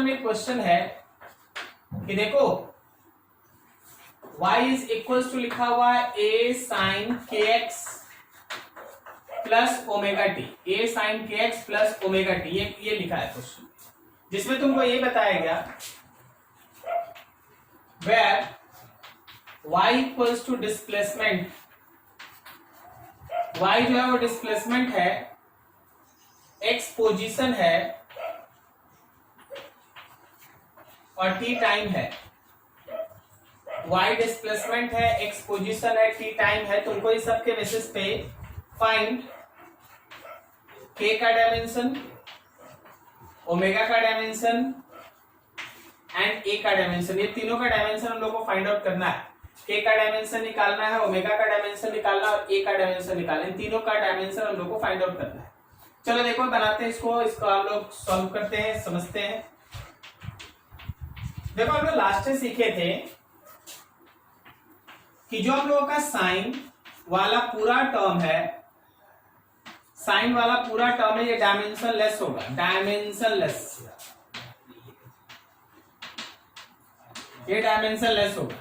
में क्वेश्चन है कि देखो y इज इक्वल्स टू लिखा हुआ है a sin kx plus omega T, a sin kx plus omega T, ये लिखा है क्वेश्चन, जिसमें तुमको ये बताया गया where y equals to displacement, y जो है वो डिस्प्लेसमेंट है, x पोजीशन है और t टाइम है। y डिस्प्लेसमेंट है, x पोजीशन है, t टाइम है। तुमको इस सब के बेसिस पे फाइंड k का डायमेंशन, ओमेगा का डायमेंशन एंड a का डायमेंशन, ये तीनों का डायमेंशन हम लोग को फाइंड आउट करना है। k का डायमेंशन निकालना है, ओमेगा का डायमेंशन निकालना और a का डायमेंशन निकालना, इन तीनों का डायमेंशन हम लोग को फाइंड आउट करना है। चलो देखो बनाते हैं इसको हम लोग सॉल्व करते हैं, समझते हैं। देखो हम लोग लास्ट में सीखे थे कि जो हम लोगों का साइन वाला पूरा टर्म है, साइन वाला पूरा टर्म है, ये डायमेंशन लेस होगा, डायमेंशन लेस, ये डायमेंशन लेस होगा।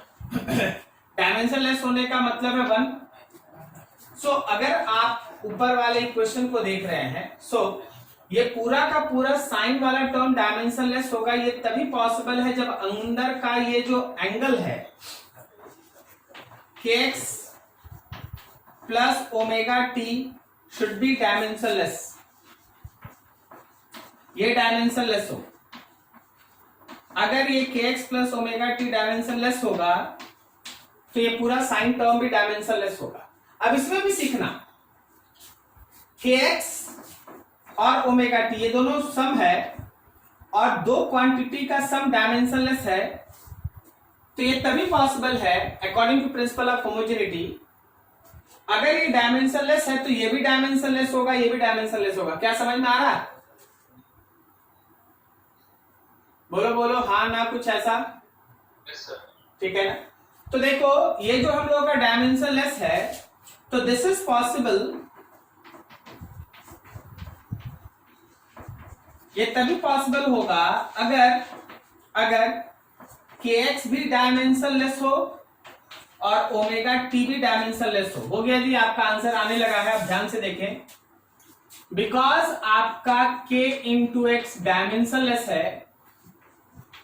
डायमेंशन लेस होने का मतलब है 1। सो अगर आप ऊपर वाले इक्वेशन को देख रहे हैं, सो ये पूरा का पूरा साइन वाला टर्म डायमेंशन लेस होगा। ये तभी पॉसिबल है जब अंदर का ये जो एंगल है kx plus omega T should be dimension less, ये डायमेंशन लेस हो। अगर ये kx plus omega T dimension less होगा तो ये पूरा साइन टर्म भी डायमेंशन लेस होगा। अब इसमें भी सीखना, kx और ओमेगा टी ये दोनों सम है और दो क्वांटिटी का सम डायमेंशन लेस है, तो ये तभी पॉसिबल है according to principle of homogeneity. अगर ये डायमेंशन लेस है तो ये भी डायमेंशन लेस होगा, ये भी डायमेंशन लेस होगा। क्या समझ में आ रहा है? बोलो बोलो हाँ ना, कुछ ऐसा। ठीक है ना? तो देखो ये जो हम लोगों का डायमेंशन लेस है, तो दिस इज पॉसिबल, ये तभी पॉसिबल होगा अगर kx भी डायमेंशन लेस हो और ओमेगा टी भी डायमेंशन लेस हो गया जी। आपका आंसर आने लगा है, आप ध्यान से देखें। बिकॉज आपका k into x dimension less है,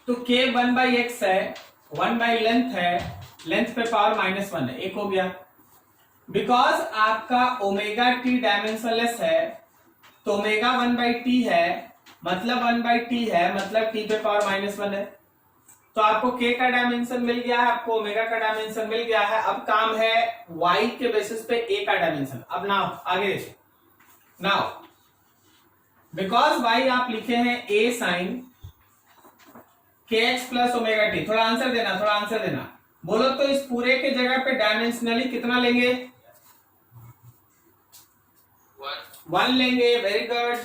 तो k 1/x है, 1 बाई लेंथ है, लेंथ पे पावर -1 है, एक हो गया। बिकॉज आपका ओमेगा टी डायमेंशन लेस है, तो ओमेगा 1/t है, मतलब 1/t है, मतलब t पे पावर -1 है। तो आपको k का डायमेंशन मिल गया है, आपको ओमेगा का डायमेंशन मिल गया है। अब काम है y के बेसिस पे a का डायमेंशन। अब नाउ आगे देखिए, नाउ बिकॉज y आप लिखे हैं a sine kx plus omega t. थोड़ा आंसर देना, थोड़ा आंसर देना। बोलो तो इस पूरे के जगह पे डायमेंशनली कितना लेंगे? 1 लेंगे। Very good.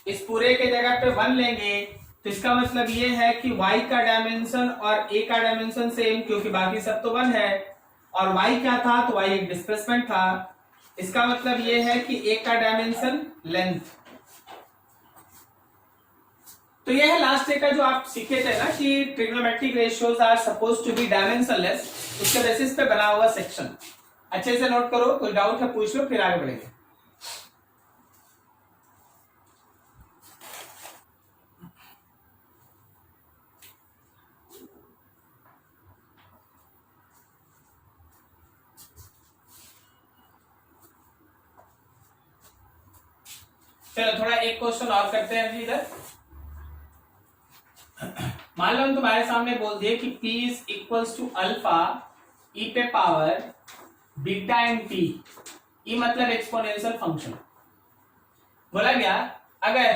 इस पूरे के जगह पे 1 लेंगे, तो इसका मतलब ये है कि y का डायमेंशन और a का डायमेंशन सेम, क्योंकि बाकी सब तो 1 है। और y क्या था? तो y एक डिस्प्लेसमेंट था। इसका मतलब ये है कि a का डायमेंशन लेंथ। तो ये है लास्ट डे का जो आप सीखे थे ना कि trigonometric ratios are suppose to be dimensionless, उसके बेसिस पे बना हुआ सेक्शन। अच्छे से नोट करो, कोई डाउट है पूछ लो, फिर आगे बढ़ेंगे। चलो थोड़ा एक क्वेश्चन और करते हैं इधर। मान लो तुम्हारे सामने बोल दिए कि p is equals to alpha e पे power beta and t, e मतलब एक्सपोनेंशियल फंक्शन। बोला गया अगर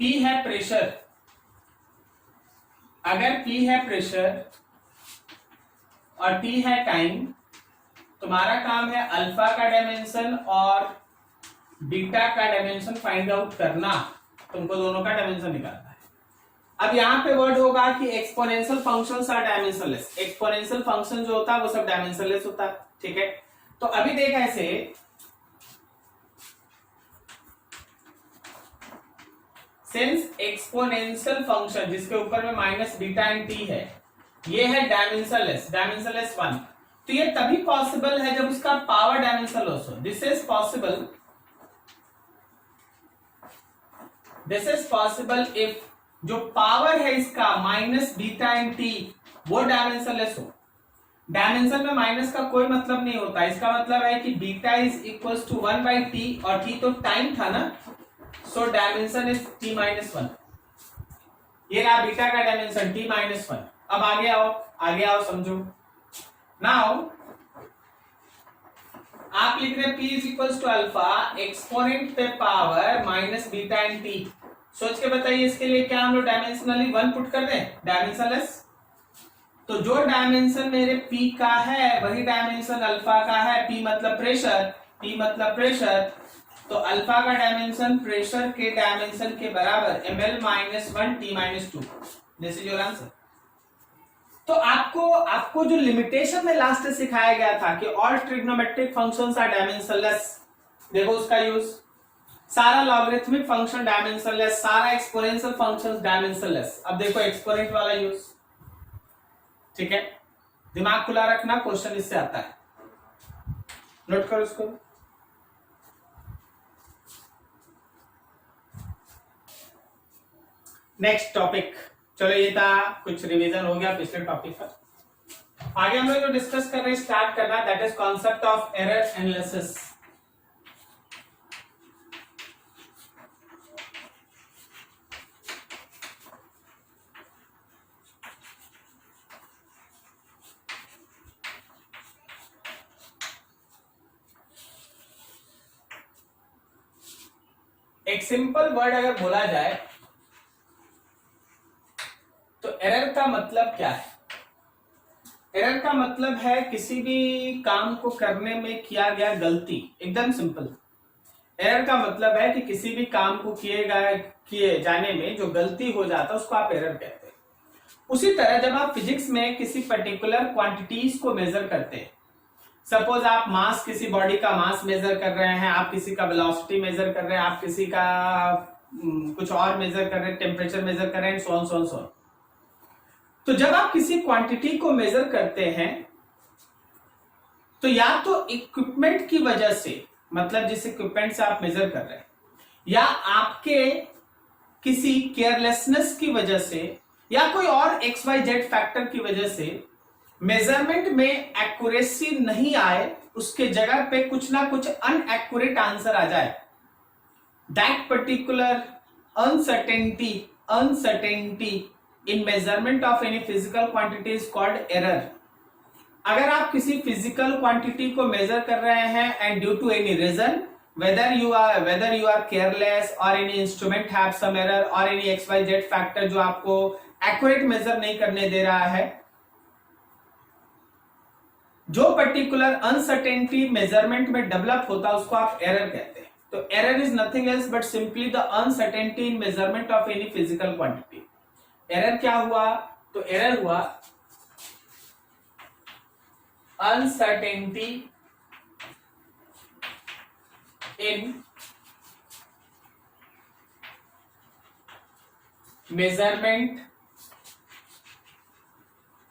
p है प्रेशर, अगर p है प्रेशर और t है टाइम, तुम्हारा काम है अल्फा का डायमेंशन और बीटा का डायमेंशन फाइंड आउट करना। तुमको दोनों का डायमेंशन निकालना है। अब यहाँ पे वर्ड होगा कि exponential functions are dimensionless. Exponential function जो होता है वो सब डायमेंशनलेस होता है। ठीक है, तो अभी देख ऐसे सिंस एक्सपोनेंशियल फंक्शन जिसके ऊपर में माइनस बीटा एंड टी है, ये है डायमेंशनलेस 1, तो ये तभी पॉसिबल है जब उसका पावर डायमेंशनलेस हो। दिस इज पॉसिबल इफ जो पावर है इसका माइनस बीटा एंड टी वो डायमेंशनलेस हो। डायमेंशन में माइनस का कोई मतलब नहीं होता, इसका मतलब है कि beta is equal to 1/t और t तो टाइम था ना, सो डायमेंशन इज t-1। ये रहा बीटा का डायमेंशन t-1। अब आगे आओ समझो। नाउ आप लिख रहे p is equal to alpha exponent पे power minus beta and t। सोच के बताइए इसके लिए क्या हम लोग डायमेंशनली 1 पुट कर दें, डायमेंशनलेस। तो जो डायमेंशन मेरे p का है वही डायमेंशन अल्फा का है। p मतलब प्रेशर, तो अल्फा का डायमेंशन प्रेशर के डायमेंशन के बराबर ml-1 t-2। This is your answer. तो आपको जो लिमिटेशन में लास्ट सिखाया गया था कि all trigonometric functions are dimensionless, देखो उसका यूज। सारा लॉगरिथमिक फंक्शन डायमेंशनलेस, सारा एक्सपोनेंशियल फंक्शंस डायमेंशनलेस। अब देखो एक्सपोनेंट वाला यूज, ठीक है, दिमाग खुला रखना, क्वेश्चन इससे आता है, नोट करो इसको। नेक्स्ट टॉपिक, चलो ये था कुछ रिवीजन हो गया पिछले टॉपिक का। आगे हम लोग जो डिस्कस कर रहे हैं, स्टार्ट करना, that is concept of error analysis. एक सिंपल वर्ड अगर बोला जाए तो एरर का मतलब क्या है? एरर का मतलब है किसी भी काम को करने में किया गया गलती, एकदम सिंपल। एरर का मतलब है कि किसी भी काम को किए जाने में जो गलती हो जाता है उसको आप एरर कहते हैं। उसी तरह जब आप फिजिक्स में किसी पर्टिकुलर क्वांटिटीज को मेजर करते हैं, सपोज आप मास, किसी बॉडी का मास मेजर कर रहे हैं, आप किसी का वेलोसिटी मेजर कर रहे हैं, आप किसी का कुछ और मेजर कर रहे हैं, टेम्परेचर मेजर कर रहे हैं, सो ऑन। तो जब आप किसी क्वांटिटी को मेजर करते हैं तो या तो इक्विपमेंट की वजह से, मतलब जिस इक्विपमेंट से आप मेजर कर रहे हैं, या आपके किसी केयरलेसनेस की वजह से, या कोई और XYZ फैक्टर की वजह से मेजरमेंट में एक्यूरेसी नहीं आए, उसके जगह पे कुछ ना कुछ अनएक्यूरेट आंसर आ जाए, that particular uncertainty in measurement of any physical quantity is called error. अगर आप किसी फिजिकल क्वांटिटी को मेजर कर रहे हैं and due to any reason, whether you are careless or any instrument have some error or any XYZ factor जो आपको accurate major नहीं करने दे रहा है, जो पर्टिकुलर अनसर्टेनिटी मेजरमेंट में डेवलप होता है उसको आप एरर कहते हैं। तो error is nothing else but simply the uncertainty in measurement of any physical quantity. Error क्या हुआ? तो एरर हुआ uncertainty in measurement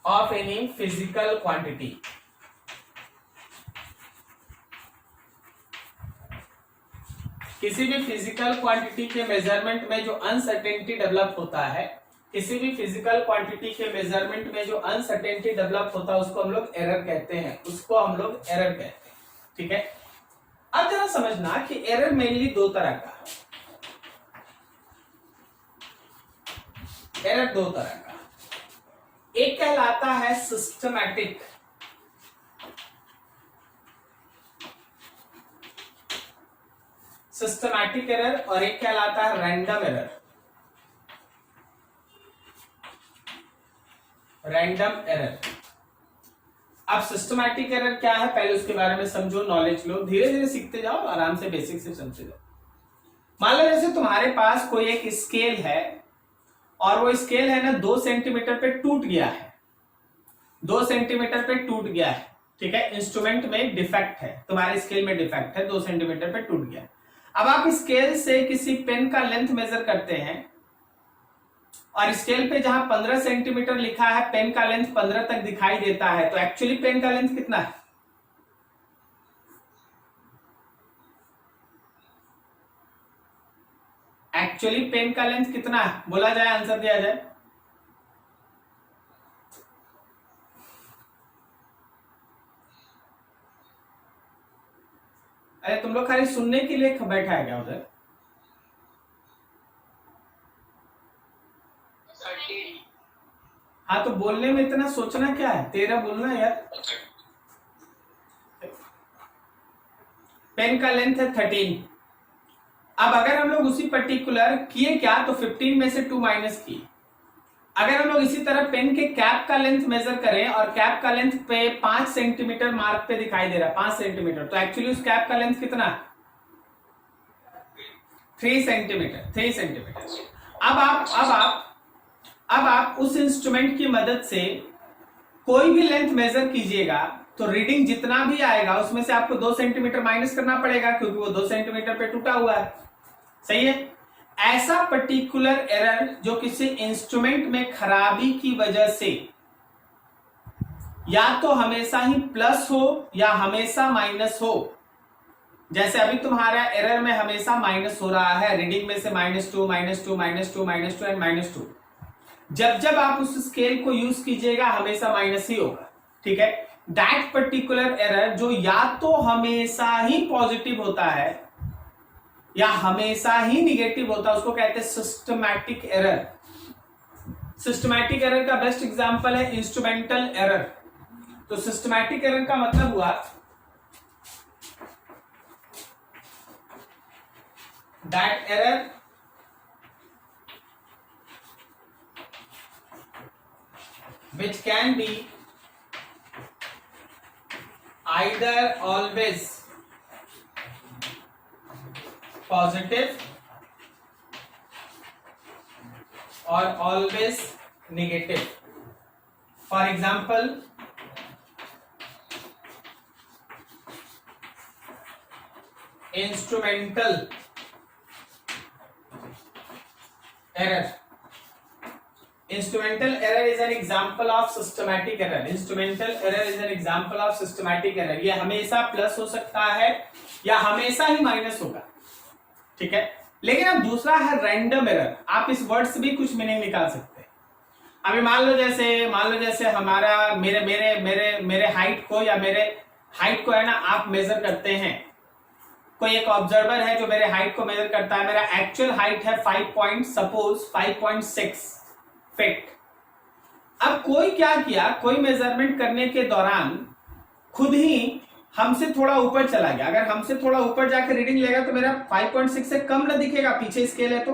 of any physical quantity. किसी भी फिजिकल क्वांटिटी के मेजरमेंट में जो अनसर्टेनिटी डेवलप होता है, किसी भी फिजिकल क्वांटिटी के मेजरमेंट में जो अनसर्टेनिटी डेवलप होता है उसको हम लोग एरर कहते हैं, ठीक है। अब जरा समझना कि एरर मेनली दो तरह का एक कहलाता है सिस्टमैटिक एरर और एक कहलाता है रैंडम एरर। अब सिस्टमैटिक एरर क्या है पहले उसके बारे में समझो, नॉलेज लो, धीरे धीरे सीखते जाओ, आराम से बेसिक से चलते जाओ। मान लो जैसे तुम्हारे पास कोई एक स्केल है और वो स्केल है ना 2 सेंटीमीटर पे टूट गया है, 2 सेंटीमीटर पे टूट गया है, ठीक है। इंस्ट्रूमेंट में डिफेक्ट है, तुम्हारे स्केल में डिफेक्ट है, 2 सेंटीमीटर पे टूट गया। अब आप स्केल से किसी पेन का लेंथ मेजर करते हैं और स्केल पे जहां 15 सेंटीमीटर लिखा है, पेन का लेंथ 15 तक दिखाई देता है, तो एक्चुअली पेन का लेंथ कितना है? एक्चुअली पेन का लेंथ कितना है? बोला जाए, आंसर दिया जाए। अरे तुम लोग खाली सुनने के लिए बैठा है क्या उधर? हाँ, तो बोलने में इतना सोचना क्या है, तेरा बोलना यार। पेन का लेंथ है 13। अब अगर हम लोग उसी पर्टिकुलर किए क्या, तो 15 में से 2 माइनस किए। अगर हम लोग इसी तरह पेन के कैप का लेंथ मेजर करें और कैप का लेंथ पे 5 सेंटीमीटर मार्क पे दिखाई दे रहा है, 5 सेंटीमीटर, तो एक्चुअली उस कैप का लेंथ कितना? 3 सेंटीमीटर, 3 सेंटीमीटर। अब आप उस इंस्ट्रूमेंट की मदद से कोई भी लेंथ मेजर कीजिएगा, तो रीडिंग जितना भी आएगा उसमें से आपको 2 सेंटीमीटर माइनस करना पड़ेगा, क्योंकि वो 2 सेंटीमीटर पे टूटा हुआ है। सही है? ऐसा पर्टिकुलर एरर जो किसी इंस्ट्रूमेंट में खराबी की वजह से या तो हमेशा ही प्लस हो या हमेशा माइनस हो, जैसे अभी तुम्हारा एरर में हमेशा माइनस हो रहा है, रीडिंग में से -2 -2 -2 -2 एंड -2। जब जब आप उस स्केल को यूज कीजिएगा हमेशा माइनस ही होगा। ठीक है? दैट पर्टिकुलर एरर जो या तो हमेशा ही पॉजिटिव होता है या हमेशा ही निगेटिव होता है, उसको कहते हैं सिस्टमैटिक एरर। सिस्टमैटिक एरर का बेस्ट एग्जांपल है इंस्ट्रूमेंटल एरर। तो सिस्टमैटिक एरर का मतलब हुआ that error which can be either always positive or always negative. For example, instrumental error. Instrumental error is an example of systematic error. Instrumental error is an example of systematic error. ये हमेशा plus हो सकता है या हमेशा ही minus होगा। ठीक है? लेकिन अब दूसरा है रैंडम एरर। आप इस वर्ड से भी कुछ मीनिंग निकाल सकते हैं। अभी मान लो जैसे हमारा मेरे हाइट को या मेरे हाइट को है ना, आप मेजर करते हैं। कोई एक ऑब्जर्वर है जो मेरे हाइट को मेजर करता है। मेरा एक्चुअल हाइट है 5.6 फीट। अब कोई क्या किया, कोई मेजरमेंट करने के दौरान खुद ही हमसे थोड़ा ऊपर चला गया। अगर हमसे थोड़ा ऊपर जाकर रीडिंग लेगा तो मेरा 5.6 से कम ना दिखेगा, पीछे स्केल है तो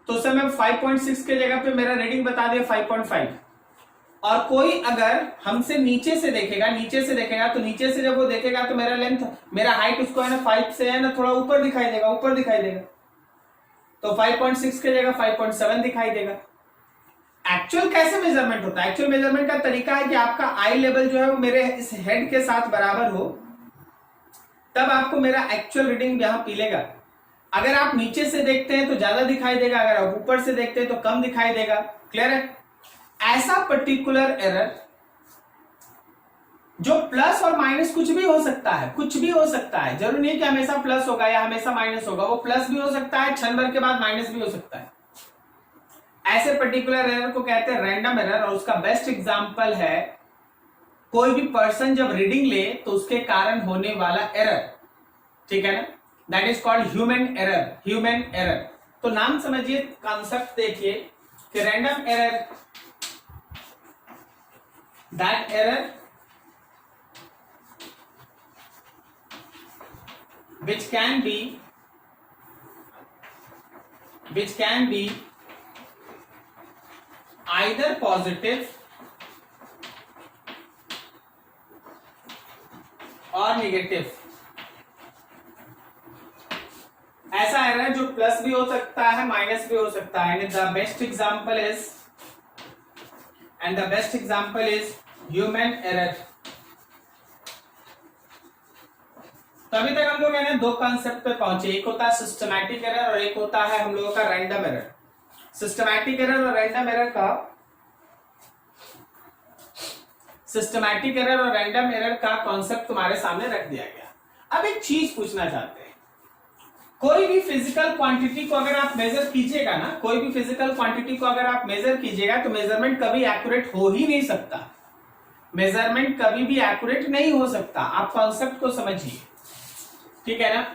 उस समय 5.6 के जगह पे मेरा रीडिंग बता दिया 5.5। और कोई अगर हमसे नीचे से देखेगा तो नीचे से जब वो देखेगा तो मेरा हाइट उसको है ना 5 से है ना थोड़ा ऊपर दिखाई देगा, तो 5.6 के जगह 5.7 दिखाई देगा। एक्चुअल कैसे मेजरमेंट होता है? एक्चुअल मेजरमेंट का तरीका है कि आपका आई लेवल जो है वो मेरे इस हेड के साथ बराबर हो, तब आपको मेरा एक्चुअल रीडिंग यहां मिलेगा। अगर आप नीचे से देखते हैं तो ज्यादा दिखाई देगा, अगर आप ऊपर से देखते हैं तो कम दिखाई देगा। क्लियर है? ऐसा पर्टिकुलर एरर जो प्लस और माइनस कुछ भी हो सकता है, जरूरी नहीं कि हमेशा प्लस होगा या हमेशा माइनस होगा। वो प्लस भी हो सकता है, क्षण भर के बाद माइनस भी हो सकता है। ऐसे पर्टिकुलर एरर को कहते हैं रैंडम एरर। और उसका बेस्ट एग्जांपल है कोई भी पर्सन जब रीडिंग ले तो उसके कारण होने वाला एरर। ठीक है ना? That is called human error. तो नाम समझिए, कॉन्सेप्ट देखिए कि random error, that error which can be either positive or negative। ऐसा एरर जो प्लस भी हो सकता है, माइनस भी हो सकता है। And the best example is human error. तो अभी तक हम लोग है ना दो कॉन्सेप्ट पे पहुंचे। एक होता है सिस्टमैटिक एरर और एक होता है हम लोगों का रैंडम एरर। सिस्टमैटिक एरर और रैंडम एरर का कॉन्सेप्ट तुम्हारे सामने रख दिया गया। अब एक चीज पूछना चाहते हैं, कोई भी फिजिकल क्वांटिटी को अगर आप मेजर कीजिएगा ना, कोई भी फिजिकल क्वांटिटी को अगर आप मेजर कीजिएगा तो मेजरमेंट कभी एक्यूरेट हो ही नहीं सकता, मेजरमेंट कभी भी एक्यूरेट नहीं हो सकता। आप कॉन्सेप्ट को समझिए, ठीक है ना।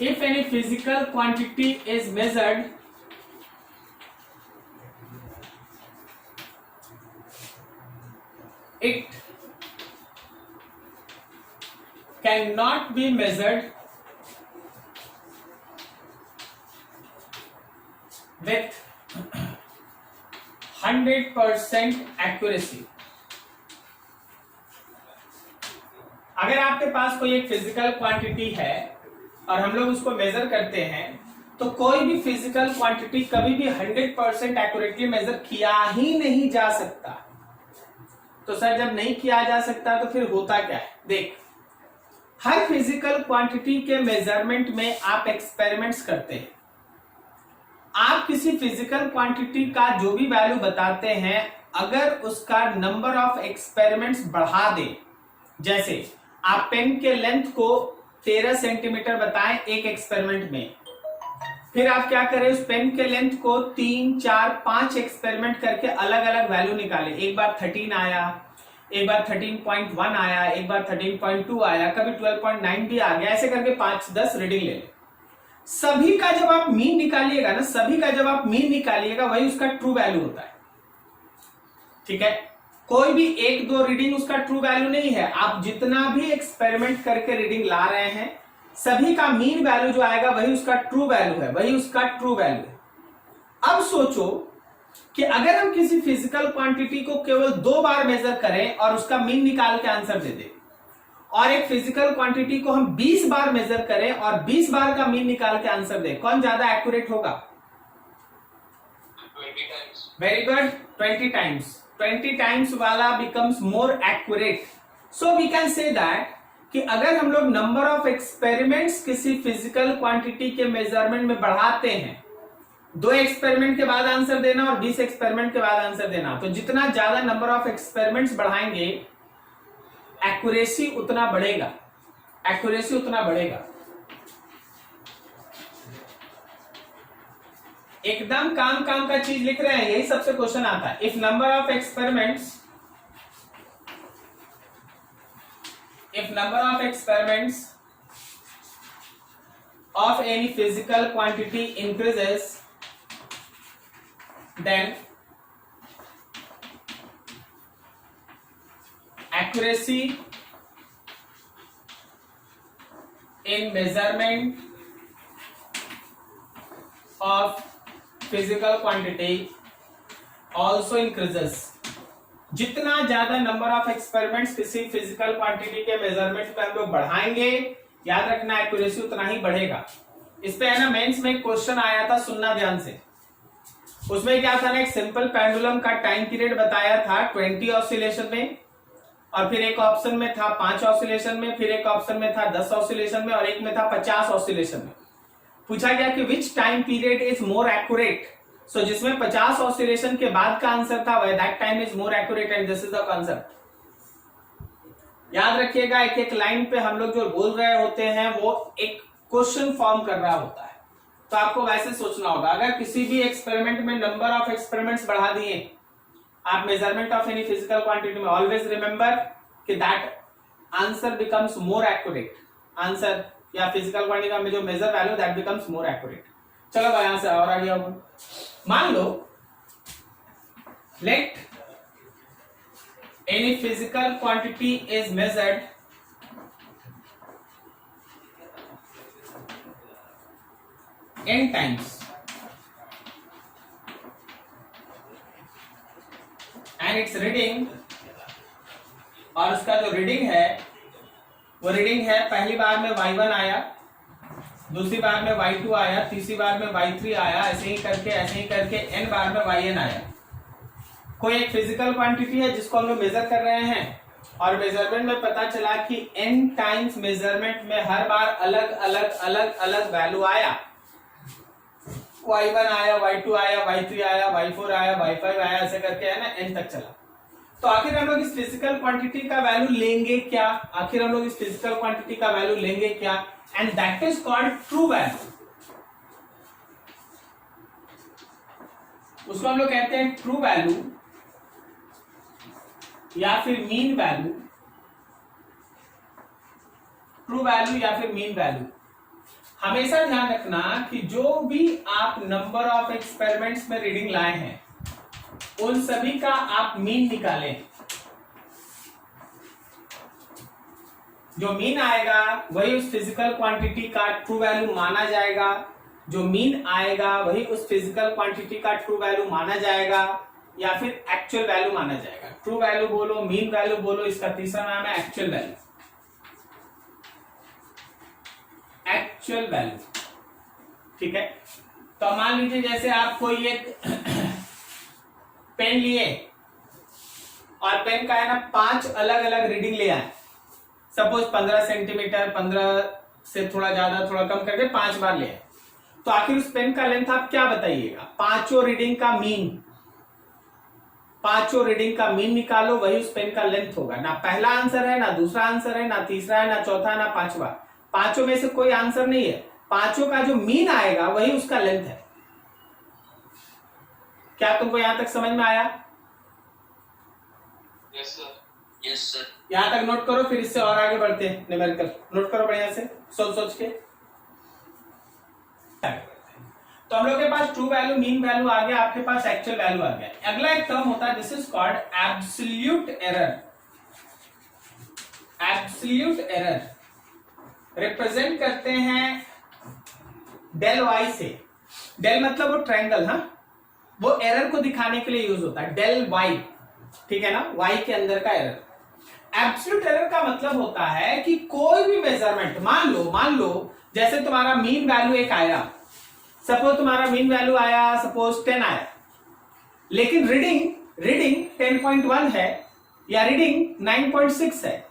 If any physical quantity is measured it cannot be measured with 100% accuracy। अगर आपके पास कोई एक फिजिकल क्वांटिटी है और हम लोग उसको मेजर करते हैं तो कोई भी फिजिकल क्वांटिटी कभी भी 100% एक्यूरेटली मेजर किया ही नहीं जा सकता। तो सर जब नहीं किया जा सकता तो फिर होता क्या है? देख, हर फिजिकल क्वांटिटी के मेजरमेंट में आप एक्सपेरिमेंट्स करते हैं। आप किसी फिजिकल क्वांटिटी का जो भी वैल्यू बताते हैं, अगर उसका नंबर ऑफ एक्सपेरिमेंट्स बढ़ा दें, जैसे आप पेन के लेंथ को 13 सेंटीमीटर बताएं एक एक्सपेरिमेंट में, फिर आप क्या करें, उस पेन के लेंथ को 3, 4, 5 एक्सपेरिमेंट करके अलग अलग वैल्यू निकाले। एक बार 13 आया, एक बार 13.1 आया, एक बार 13.2 आया, कभी 12.9 भी आ गया, ऐसे करके 5-10 रीडिंग ले ले। सभी का जब आप मीन निकालिएगा ना, सभी का जब आप मीन निकालिएगा वही उसका ट्रू वैल्यू होता है, ठीक है। कोई भी 1-2 रीडिंग उसका ट्रू वैल्यू नहीं है। आप जितना भी एक्सपेरिमेंट करके रीडिंग ला रहे हैं, सभी का मीन वैल्यू जो आएगा वही उसका ट्रू वैल्यू है, वही उसका ट्रू वैल्यू है। अब सोचो कि अगर हम किसी फिजिकल क्वांटिटी को केवल 2 बार मेजर करें और उसका मीन निकाल के आंसर दे दें, और एक फिजिकल क्वांटिटी को हम 20 बार मेजर करें और 20 बार का मीन निकाल के आंसर दें, कौन ज्यादा एक्यूरेट होगा? 20 times. Very good, 20 times. 20 times वाला becomes more accurate. So we can say that कि अगर हम लोग नंबर ऑफ एक्सपेरिमेंट्स किसी फिजिकल क्वांटिटी के मेजरमेंट में बढ़ाते हैं, 2 एक्सपेरिमेंट के बाद आंसर देना और 20 एक्सपेरिमेंट के बाद आंसर देना, तो जितना ज्यादा नंबर ऑफ एक्सपेरिमेंट्स बढ़ाएंगे एक्यूरेसी उतना बढ़ेगा, एक्यूरेसी उतना बढ़ेगा। एकदम काम का चीज लिख रहे हैं, यही सबसे क्वेश्चन आता है। If number of experiments of any physical quantity increases, then accuracy in measurement of physical quantity also increases। जितना ज्यादा नंबर ऑफ एक्सपेरिमेंट्स किसी फिजिकल क्वांटिटी के मेजरमेंट में हम लोग बढ़ाएंगे, याद रखना एक्यूरेसी उतना ही बढ़ेगा। इस पे है ना मेंस में एक क्वेश्चन आया था, सुनना ध्यान से। उसमें क्या था ना, एक सिंपल पेंडुलम का टाइम पीरियड बताया था 20 ऑसिलेशन में, और फिर एक ऑप्शन में था 5 ऑसिलेशन में, फिर एक ऑप्शन में था 10 ऑसिलेशन में, और एक में था 50 ऑसिलेशन में। पूछा गया कि which time period is more accurate. So जिसमें 50 ऑसिलेशन के बाद का आंसर था वह that time is more accurate and this is the concept. याद रखिएगा, एक एक लाइन पे हम लोग जो बोल रहे होते हैं वो एक क्वेश्चन फॉर्म कर रहा होता है, तो आपको वैसे सोचना होगा। अगर किसी भी एक्सपेरिमेंट में नंबर ऑफ एक्सपेरिमेंट्स बढ़ा दिए आप measurement of any physical quantity में, ऑलवेज रिमेंबर कि that answer becomes more accurate. Answer या फिजिकल क्वांटिटी में जो measure value that becomes more accurate. चलो भाई यहां से और आगे आओ। मान लो let any physical quantity is measured n times and its reading, और उसका जो रीडिंग है वो रीडिंग है, पहली बार में y1 आया, दूसरी बार में y2 आया, तीसरी बार में y3 आया, ऐसे ही करके n बार में yn आया। कोई एक फिजिकल क्वांटिटी है जिसको हम लोग मेजर कर रहे हैं और मेजरमेंट में पता चला कि n टाइम्स मेजरमेंट में हर बार अलग अलग वैल्यू आया। y1 आया, y2 आया, y3 आया, y4 आया, y5 आया, ऐसे करके है ना n तक चला। तो आखिर हम लोग इस फिजिकल क्वांटिटी का वैल्यू लेंगे क्या? आखिर हम लोग इस फिजिकल क्वांटिटी का वैल्यू लेंगे क्या? And that is called true value. उसको हम लोग कहते हैं ट्रू वैल्यू या फिर मीन वैल्यू। ट्रू वैल्यू या फिर मीन वैल्यू। हमेशा ध्यान रखना कि जो भी आप नंबर ऑफ एक्सपेरिमेंट्स में रीडिंग लाए हैं उन सभी का आप मीन निकालें। जो मीन आएगा वही उस फिजिकल क्वांटिटी का ट्रू वैल्यू माना जाएगा। जो मीन आएगा वही उस फिजिकल क्वांटिटी का ट्रू वैल्यू माना जाएगा या फिर एक्चुअल वैल्यू माना जाएगा। ट्रू वैल्यू बोलो, मीन वैल्यू बोलो, इसका तीसरा नाम है एक्चुअल वैल्यू। एक्चुअल वैल्यू, ठीक है। तो मान लीजिए जैसे आप कोई एक पेन लिए और पेन का है ना 5 अलग अलग रीडिंग ले आए। सपोज 15 सेंटीमीटर, 15 से थोड़ा ज्यादा थोड़ा कम करके 5 बार ले आए। तो आखिर उस पेन का लेंथ आप क्या बताइएगा? पांचों रीडिंग का मीन, पांचों रीडिंग का मीन निकालो, वही उस पेन का लेंथ होगा। ना पहला आंसर है, ना दूसरा आंसर है, ना तीसरा है, ना चौथा, ना पांचवा। पांचों में से कोई आंसर नहीं है। पांचों का जो मीन आएगा वही उसका लेंथ है। क्या तुमको यहां तक समझ में आया? Yes sir. Yes sir. यहां तक नोट करो, फिर इससे और आगे बढ़ते हैं। न्यूमेरिकल नोट करो बढ़िया से, सोच सोच के। तो हम लोग के पास ट्रू वैल्यू, मीन वैल्यू आ गया, आपके पास एक्चुअल वैल्यू आ गया। अगला एक टर्म होता है, this is called absolute error. Absolute error represent करते हैं डेल वाई से। डेल मतलब वो ट्रायंगल, हाँ, वो एरर को दिखाने के लिए यूज होता है, डेल वाई, ठीक है ना, वाई के अंदर का एरर। एब्सोल्यूट एरर का मतलब होता है कि कोई भी मेजरमेंट, मान लो जैसे तुम्हारा मीन वैल्यू एक आया, सपोज तुम्हारा मीन वैल्यू आया सपोज 10 आया, लेकिन रीडिंग 10.1 है या रीडिंग 9.6 है।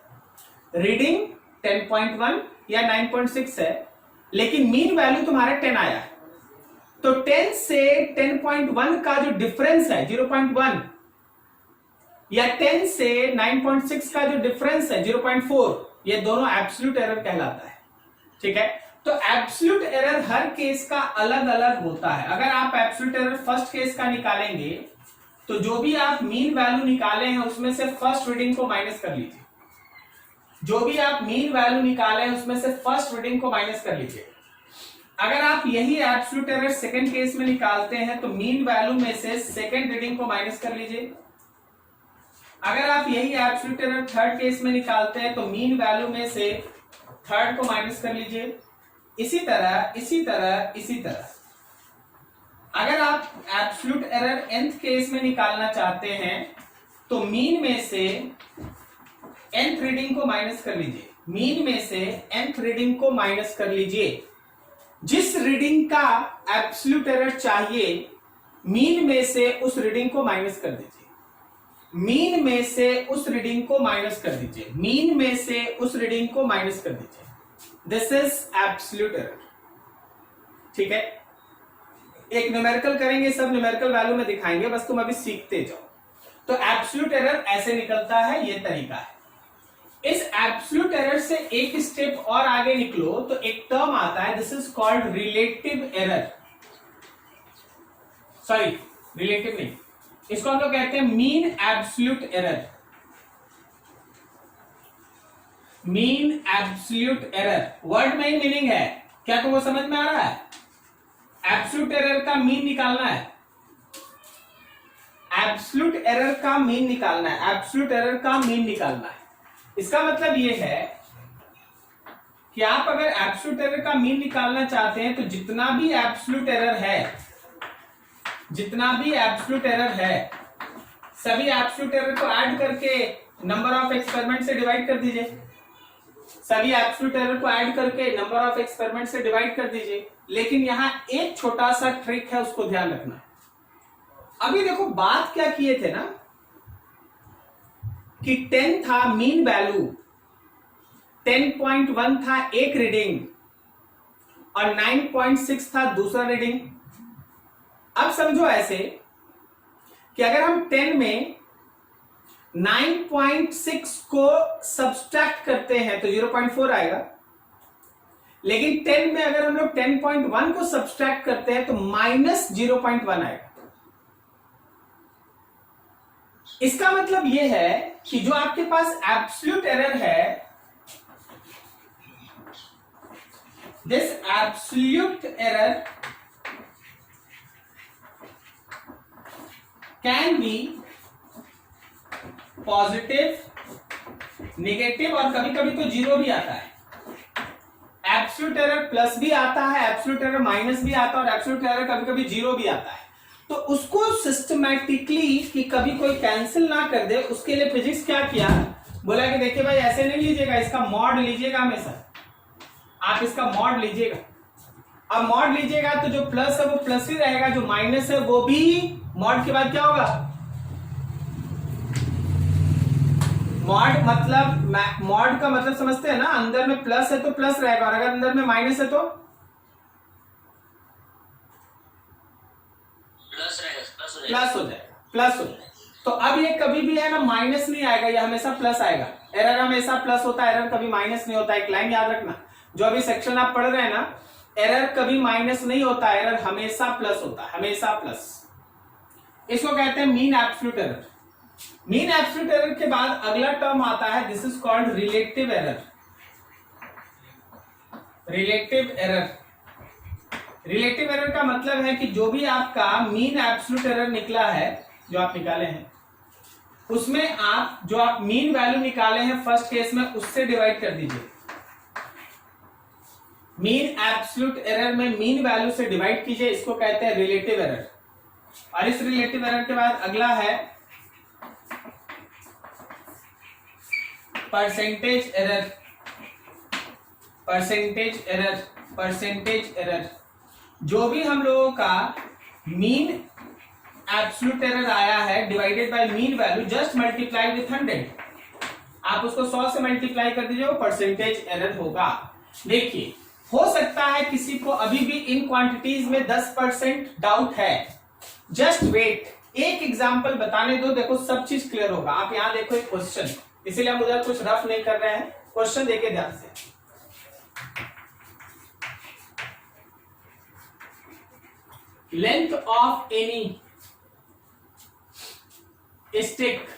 रीडिंग 10.1 या 9.6 है, लेकिन मीन वैल्यू तुम्हारा 10 आया है। तो 10 से 10.1 का जो डिफरेंस है 0.1 या 10 से 9.6 का जो डिफरेंस है 0.4, ये दोनों एब्सोल्यूट एरर कहलाता है, ठीक है। तो एब्सोल्यूट एरर हर केस का अलग अलग होता है। अगर आप एब्सोल्यूट एरर फर्स्ट केस का निकालेंगे तो जो भी आप मीन वैल्यू निकाले हैं उसमें से फर्स्ट रीडिंग को माइनस कर लीजिए। जो भी आप मीन वैल्यू निकाले हैं उसमें से फर्स्ट रीडिंग को माइनस कर लीजिए। अगर आप यही एब्सोल्यूट एरर सेकंड केस में निकालते हैं तो मीन वैल्यू में से सेकंड रीडिंग को माइनस कर लीजिए। अगर आप यही एब्सोल्यूट एरर थर्ड केस में निकालते हैं तो मीन वैल्यू में से थर्ड को माइनस कर लीजिए। इसी तरह इसी तरह इसी तरह। अगर आप एब्सोल्यूट एरर nth केस में निकालना चाहते हैं तो मीन में से nth रीडिंग को माइनस कर लीजिए। मीन में से nth रीडिंग को माइनस कर लीजिए। जिस रीडिंग का एब्सोल्यूट एरर चाहिए मीन में से उस रीडिंग को माइनस कर दीजिए। मीन में से उस रीडिंग को माइनस कर दीजिए। मीन में से उस रीडिंग को माइनस कर दीजिए। दिस इज एब्सोल्यूट एरर, ठीक है। एक न्यूमेरिकल करेंगे, सब न्यूमेरिकल वैल्यू में दिखाएंगे, बस तुम अभी सीखते जाओ। तो एब्सोल्यूट एरर ऐसे निकलता है, ये तरीका है। इस एब्सोल्यूट एरर से एक स्टेप और आगे निकलो तो एक टर्म आता है, this is called relative error. Sorry, relative नहीं, इसको हम लोग कहते हैं mean absolute error. Mean absolute error word में ही मीनिंग है। क्या तुमको समझ में आ रहा है? एब्सोल्यूट एरर का मीन निकालना है। एब्सोल्यूट एरर का मीन निकालना है। एब्सोल्यूट एरर का मीन निकालना है। इसका मतलब यह है कि आप अगर एब्सोल्यूट एरर का मीन निकालना चाहते हैं तो जितना भी एब्सोल्यूट एरर है, जितना भी एब्सोल्यूट एरर है, सभी एब्सोल्यूट एरर को ऐड करके नंबर ऑफ एक्सपेरिमेंट से डिवाइड कर दीजिए। सभी एब्सोल्यूट एरर को ऐड करके नंबर ऑफ एक्सपेरिमेंट से डिवाइड कर दीजिए। लेकिन यहां एक छोटा सा ट्रिक है, उसको ध्यान रखना। अभी देखो बात क्या किए थे ना कि 10 था मीन वैल्यू, 10.1 था एक रीडिंग और 9.6 था दूसरा रीडिंग। अब समझो ऐसे कि अगर हम 10 में 9.6 को सब्सट्रैक्ट करते हैं तो 0.4 आएगा, लेकिन 10 में अगर हम लोग 10.1 को सब्सट्रैक्ट करते हैं तो -0.1 आएगा। इसका मतलब यह है कि जो आपके पास एब्सोल्यूट एरर है, this absolute error can be positive, negative और कभी कभी तो जीरो भी आता है। एब्सोल्यूट एरर प्लस भी आता है, एब्सोल्यूट एरर माइनस भी आता है और एब्सोल्यूट एरर कभी कभी जीरो भी आता है। तो उसको सिस्टमैटिकली कि कभी कोई कैंसिल ना कर दे, उसके लिए फिजिक्स क्या किया, बोला कि देखिए भाई ऐसे नहीं लीजिएगा, इसका मॉड लीजिएगा हमेशा, आप इसका मॉड लीजिएगा। अब मॉड लीजिएगा तो जो प्लस है वो प्लस ही रहेगा, जो माइनस है वो भी मॉड के बाद क्या होगा, मॉड का मतलब समझते हैं ना, अंदर में प्लस है तो प्लस रहेगा और अगर अंदर में माइनस है तो प्लस हो जाएगा। तो अब ये कभी भी है ना माइनस नहीं आएगा, ये हमेशा प्लस आएगा। एरर हमेशा प्लस होता है, एरर कभी माइनस नहीं होता है। एक लाइन याद रखना, जो अभी सेक्शन आप पढ़ रहे हैं ना, एरर कभी माइनस नहीं होता, एरर हमेशा प्लस होता है, हमेशा प्लस। इसको कहते हैं mean absolute error. Mean absolute error के बाद अगला टर्म आता है, this is called relative error. Relative error, relative error का मतलब है कि जो भी आपका मीन एब्सोल्यूट एरर निकला है, जो आप निकाले हैं, उसमें आप जो आप मीन वैल्यू निकाले हैं फर्स्ट केस में, उससे डिवाइड कर दीजिए। मीन एब्सोल्यूट एरर में मीन वैल्यू से डिवाइड कीजिए, इसको कहते हैं रिलेटिव एरर। और इस रिलेटिव एरर के बाद अगला है percentage error. Percentage error, percentage error, जो भी हम लोगों का मीन एब्सोल्यूट एरर आया है divided by mean value, just multiply with 100, आप उसको 100 से मल्टीप्लाई कर दीजिए, वो परसेंटेज एरर होगा। देखिए, हो सकता है किसी को अभी भी इन क्वांटिटीज में 10% डाउट है, जस्ट वेट, एक एग्जांपल बताने दो, देखो सब चीज क्लियर होगा। आप यहां देखो एक क्वेश्चन, इसीलिए हम उधर कुछ रफ नहीं कर रहे हैं, क्वेश्चन देखिए ध्यान से। Length of any stick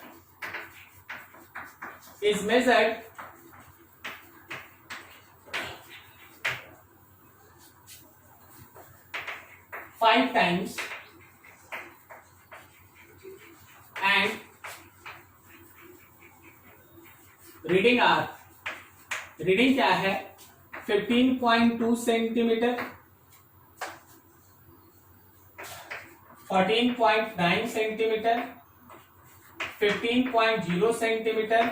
is measured five times and reading क्या है 15.2 centimetre, 14.9 centimetre, 15.0 centimetre,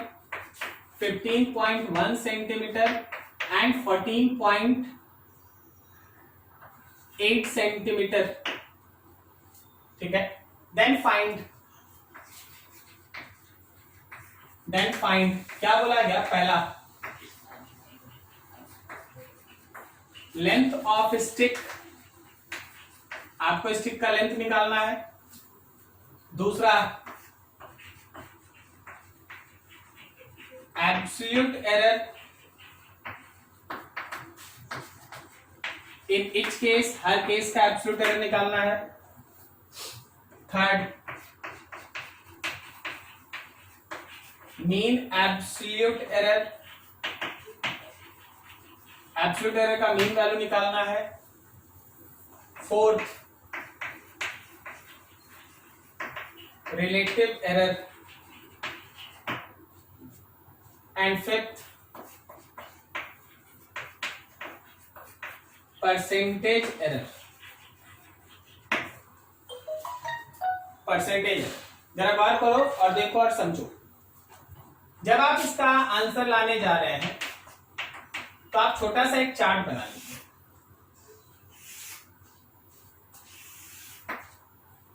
15.1 centimetre and 14.8 centimetre. ठीक है, देन फाइंड क्या बोला गया, पहला लेंथ ऑफ स्टिक, आपको स्टिक का लेंथ निकालना है। दूसरा absolute error in each case, her case का एब्सोल्यूट एरर निकालना है। Third mean absolute error, absolute error का मीन वैल्यू निकालना है। Fourth relative error and fifth percentage error. Percentage जरा गौर करो और देखो और समझो। जब आप इसका आंसर लाने जा रहे हैं तो आप छोटा सा एक चार्ट बना लीजिए।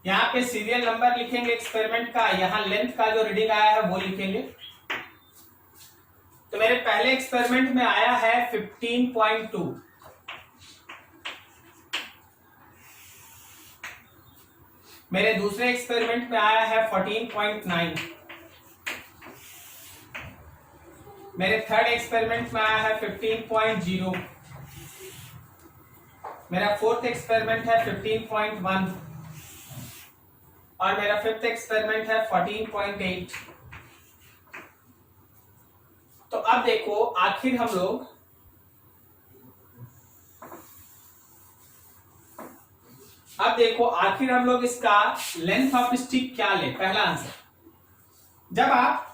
यहां पे सीरियल नंबर लिखेंगे एक्सपेरिमेंट का, यहां लेंथ का जो रीडिंग आया है वो लिखेंगे। तो मेरे पहले एक्सपेरिमेंट में आया है 15.2, मेरे दूसरे एक्सपेरिमेंट में आया है 14.9, मेरे थर्ड एक्सपेरिमेंट में आया है 15.0, मेरा फोर्थ एक्सपेरिमेंट है 15.1 और मेरा फिफ्थ एक्सपेरिमेंट है 14.8। तो अब देखो आखिर हम लोग इसका लेंथ ऑफ स्टिक क्या ले। पहला आंसर, जब आप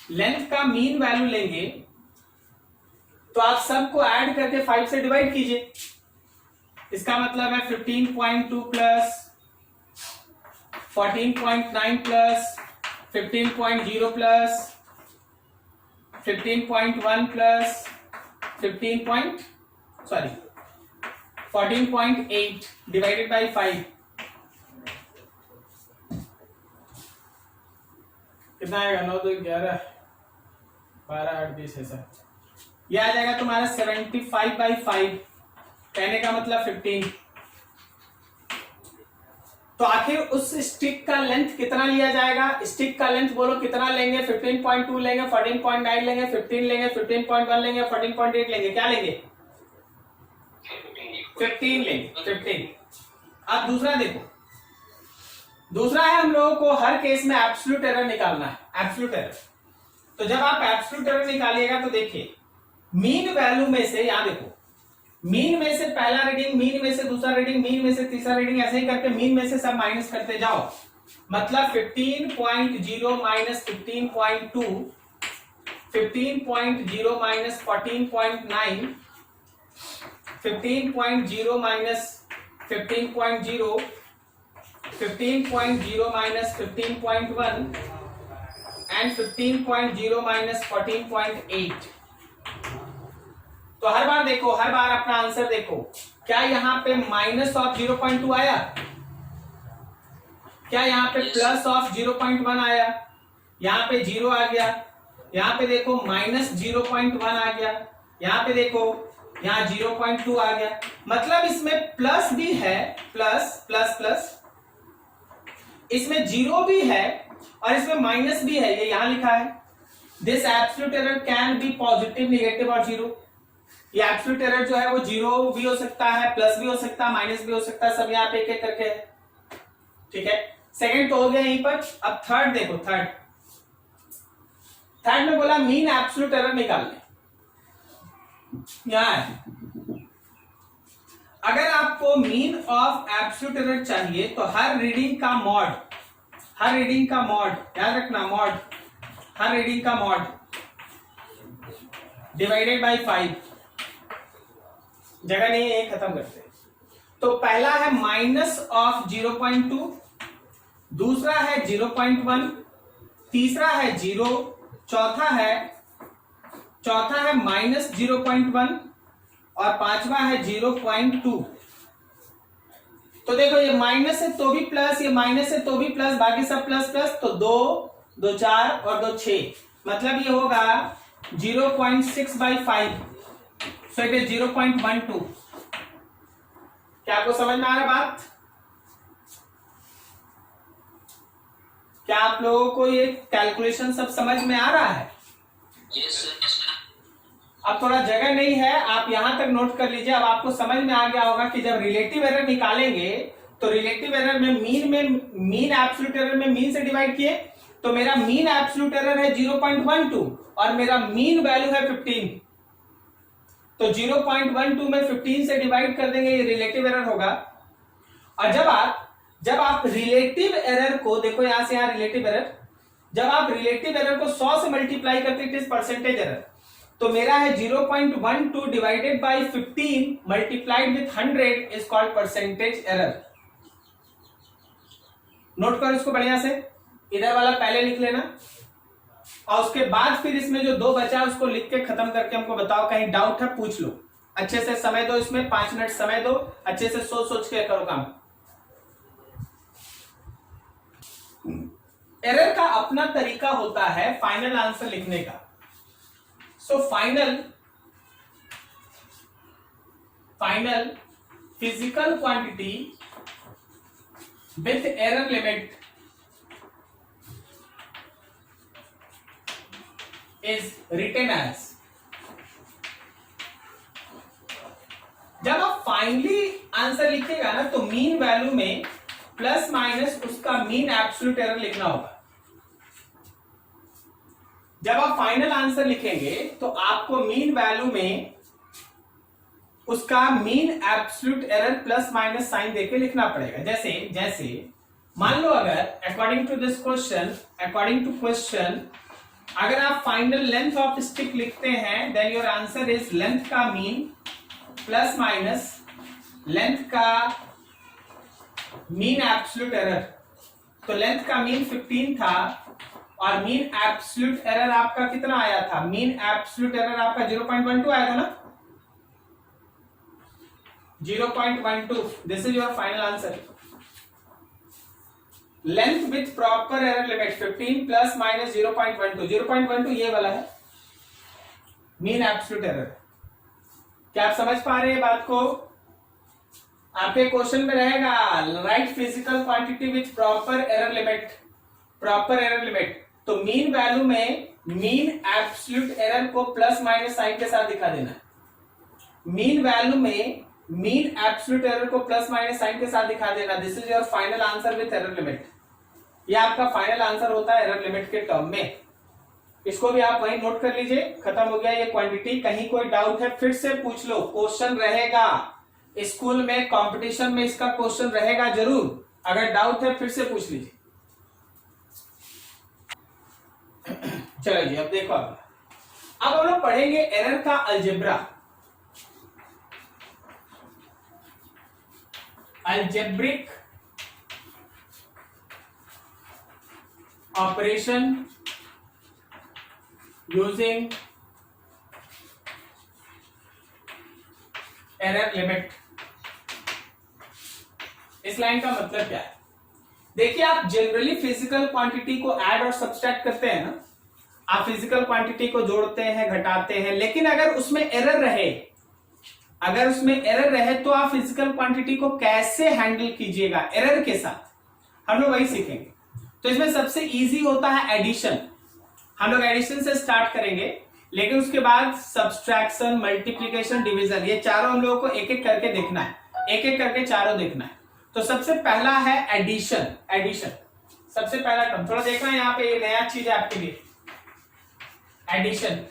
लेंथ का मीन वैल्यू लेंगे तो आप सबको ऐड करके 5 से डिवाइड कीजिए। इसका मतलब है 15.2 plus 14.9 plus 15.0 plus 15.1 plus 14.8 divided by 5 कितना आएगा? 9 2 11 12 8 20 है सर, ये आ जाएगा तुम्हारा 75/5, कहने का मतलब 15। तो आखिर उस स्टिक का लेंथ कितना लिया जाएगा? स्टिक का लेंथ बोलो कितना लेंगे? 15.2 लेंगे, 14.9 लेंगे, 15 लेंगे, 15.1 लेंगे, 14.8 लेंगे, क्या लेंगे? 15 लेंगे, 15। अब दूसरा देखो, दूसरा है हम लोगों को हर केस में एब्सोल्यूट एरर निकालना है। एब्सोल्यूट एरर, तो जब आप एब्सोल्यूट एरर निकालिएगा तो देखिए मीन वैल्यू में से, यहां देखो मीन में से पहला रीडिंग, मीन में से दूसरा रीडिंग, मीन में से तीसरा रीडिंग, ऐसे ही करके मीन में से सब माइनस करते जाओ। मतलब 15.0 minus 15.2, 15.0 minus 14.9, 15.0 minus 15.0, 15.0 minus 15.1 and 15.0 minus 14.8। तो हर बार देखो, हर बार अपना आंसर देखो, क्या यहां पे माइनस ऑफ 0.2 आया? क्या यहां पे प्लस ऑफ 0.1 आया? यहां पे 0 आ गया। यहां पे देखो माइनस 0.1 आ गया। यहां पे देखो यहां 0.2 आ गया। मतलब इसमें प्लस भी है, प्लस प्लस प्लस, इसमें 0 भी है और इसमें माइनस भी है, ये यहां लिखा है। This absolute error can be positive, negative और 0। ये एब्सोल्यूट एरर जो है वो 0 भी हो सकता है, प्लस भी हो सकता है, माइनस भी हो सकता है, सब यहाँ पे एक एक करके। ठीक है, सेकंड तो हो गया यहीं पर। अब थर्ड देखो, थर्ड में बोला मीन एब्सोल्यूट एरर निकालने। यहां है, अगर आपको मीन ऑफ एब्सोल्यूट एरर चाहिए तो हर रीडिंग का मॉड, याद रखना मॉड, हर रीडिंग का मॉड डिवाइडेड बाई 5, जगह नहीं है, खत्म करते। तो पहला है माइनस ऑफ 0.2, दूसरा है 0.1, तीसरा है 0, चौथा है माइनस 0.1 और पांचवा है 0.2। तो देखो ये माइनस है तो भी प्लस, ये माइनस है तो भी प्लस, बाकी सब प्लस प्लस। तो 2 2 4 और 2 6, मतलब ये होगा 0.6/5, सो इट इज 0.12। क्या आपको समझ में आ रहा बात? क्या आप लोगों को ये कैलकुलेशन सब समझ में आ रहा है? Yes sir. अब थोड़ा जगह नहीं है, आप यहां तक नोट कर लीजिए। अब आपको समझ में आ गया होगा कि जब रिलेटिव एरर निकालेंगे तो रिलेटिव एरर में मीन एब्सोल्यूट एरर में मीन से डिवाइड किए, तो मेरा मीन एब्सोल्यूट एरर है 0.12 और मेरा मीन वैल्यू है 15। तो 0.12 में 15 से डिवाइड कर देंगे, ये रिलेटिव एरर होगा। और जब आप रिलेटिव एरर को देखो, यहां से यहां रिलेटिव एरर, जब आप रिलेटिव एरर को 100 से मल्टीप्लाई करते हैं, इट इज परसेंटेज एरर। तो मेरा है 0.12 divided by 15 multiplied with 100 is called percentage error. Note करो इसको बढ़िया से, इधर वाला पहले लिख लेना और उसके बाद फिर इसमें जो 2 बचा है उसको लिख के खत्म करके हमको बताओ। कहीं डाउट है पूछ लो, अच्छे से समय दो, इसमें 5 मिनट समय दो, अच्छे से सोच के करो काम। एरर का अपना तरीका होता है फाइनल आंसर लिखने का। So final physical quantity with error limit is written as. जब आप फाइनली आंसर लिखिएगा ना तो मीन वैल्यू में प्लस माइनस उसका मीन एब्सोल्यूट एरर लिखना होगा। जब आप फाइनल आंसर लिखेंगे तो आपको मीन वैल्यू में उसका mean absolute error plus minus sign देके लिखना पड़ेगा। जैसे जैसे मान लो अगर अकॉर्डिंग टू क्वेश्चन अगर आप फाइनल लेंथ ऑफ स्टिक लिखते हैं then your answer is length का मीन प्लस माइनस लेंथ का मीन एब्सोल्यूट एरर। तो लेंथ का मीन 15 था और मीन एब्सोल्यूट एरर आपका कितना आया था? मीन एब्सोल्यूट एरर आपका 0.12 आया था ना, 0.12। This is your final answer. Length with proper error limit 15 plus minus 0.12। 0.12 ये वाला है मीन एब्सोल्यूट एरर। क्या आप समझ पा रहे हैं बात को? आपके क्वेश्चन में रहेगा right physical quantity with proper error limit. Proper error limit तो मीन वैल्यू में मीन एब्सोल्यूट एरर को प्लस माइनस साइन के साथ दिखा देना। मीन वैल्यू में मीन एब्सोल्यूट एरर को प्लस माइनस साइन के साथ दिखा देना। This is your final answer with error limit. यह आपका फाइनल आंसर होता है एरर लिमिट के टर्म में। इसको भी आप वहीं नोट कर लीजिए। खत्म हो गया ये क्वांटिटी। कहीं कोई डाउट है फिर से पूछ लो, क्वेश्चन रहेगा स्कूल में, कंपटीशन में इसका क्वेश्चन रहेगा जरूर। अगर डाउट है फिर से पूछ लीजिए। चलो जी अब देखो अब हम लोग पढ़ेंगे एरर का algebra. Algebraic operation using error limit. इस लाइन का मतलब क्या है? देखिए आप जनरली फिजिकल क्वांटिटी को ऐड और सब्सट्रैक्ट करते हैं ना, आप फिजिकल क्वांटिटी को जोड़ते हैं घटाते हैं, लेकिन अगर उसमें एरर रहे तो आप फिजिकल क्वांटिटी को कैसे हैंडल कीजिएगा एरर के साथ, हम लोग वही सीखेंगे। तो इसमें सबसे इजी होता है एडिशन। हम लोग एडिशन से स्टार्ट करेंगे, लेकिन उसके बाद सब्सट्रैक्शन, मल्टीप्लिकेशन, डिवीजन, ये चारों हम लोगों को एक एक करके देखना है, एक एक करके चारों देखना है। तो सबसे पहला है एडिशन। एडिशन सबसे पहला टर्म थोड़ा देखना है, यहाँ पे ये नया चीज है आपके लिए। एडिशन,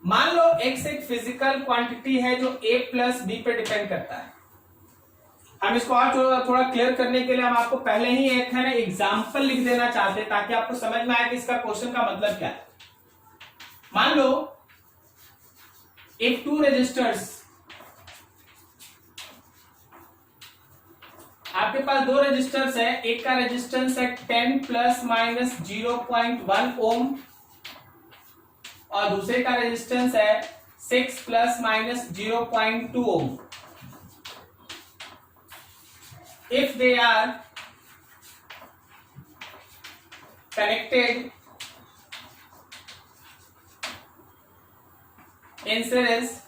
मान लो x एक फिजिकल क्वांटिटी है जो a प्लस बी पे डिपेंड करता है। हम इसको और थोड़ा क्लियर करने के लिए हम आपको पहले ही एक है ना एग्जाम्पल लिख देना चाहते हैं ताकि आपको समझ में आए कि इसका क्वेश्चन का मतलब क्या है। मान लो if two रजिस्टर्स, आपके पास दो रजिस्टर्स है, एक का रेजिस्टेंस है 10 प्लस माइनस 0.1 ओम और दूसरे का रेजिस्टेंस है 6 plus minus 0.2 ohm. If they are connected in series,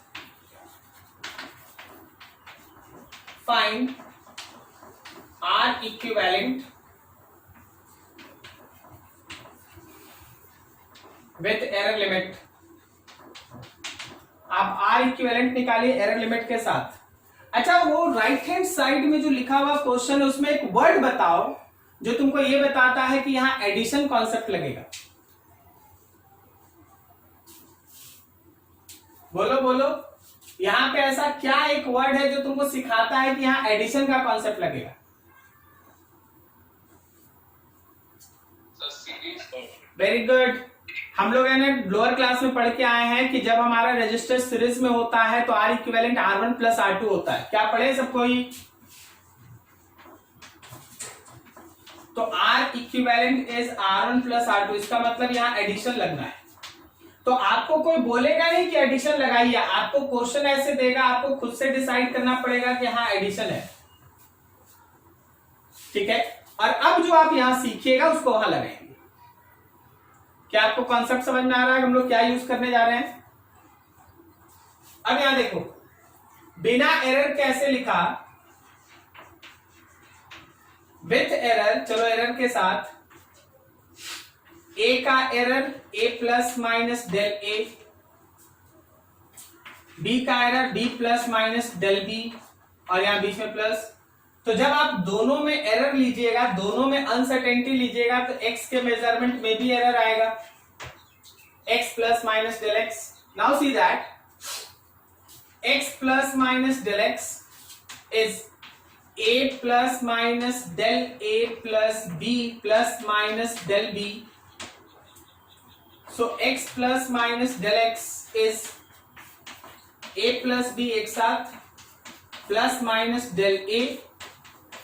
find R equivalent with error limit। आप R equivalent निकालिए एरर लिमिट के साथ। अच्छा वो राइट हैंड साइड में जो लिखा हुआ क्वेश्चन है उसमें एक वर्ड बताओ जो तुमको ये बताता है कि यहां एडिशन कॉन्सेप्ट लगेगा। बोलो बोलो, यहां पे ऐसा क्या एक वर्ड है जो तुमको सिखाता है कि यहां एडिशन का कॉन्सेप्ट लगेगा? Very good. हम लोग है ना लोअर क्लास में पढ़ के आए हैं कि जब हमारा रजिस्टर सीरीज में होता है तो R equivalent R1 plus R2 होता है। क्या पढ़े सब कोई? तो R equivalent is R1 plus R2, इसका मतलब यहां एडिशन लगना है। तो आपको कोई बोलेगा नहीं कि एडिशन लगाइए, आपको क्वेश्चन ऐसे देगा, आपको खुद से डिसाइड करना पड़ेगा कि हाँ एडिशन है। ठीक है, और अब जो आप यहां सीखिएगा उसको वहां लगाएंगे। क्या आपको कॉन्सेप्ट समझ में आ रहा है हम लोग क्या यूज करने जा रहे हैं? अब यहां देखो, बिना एरर कैसे लिखा, विथ एरर, चलो एरर के साथ, ए का error A plus minus del A, B का error B plus minus del B, और यहां बीच में प्लस। तो जब आप दोनों में एरर लीजिएगा, दोनों में अनसर्टेनिटी लीजिएगा, तो x के मेजरमेंट में भी एरर आएगा, x plus minus del x. Now see that x plus minus del x is a plus minus del a plus b plus minus del b। So x plus minus del x is a plus b एक साथ plus minus del a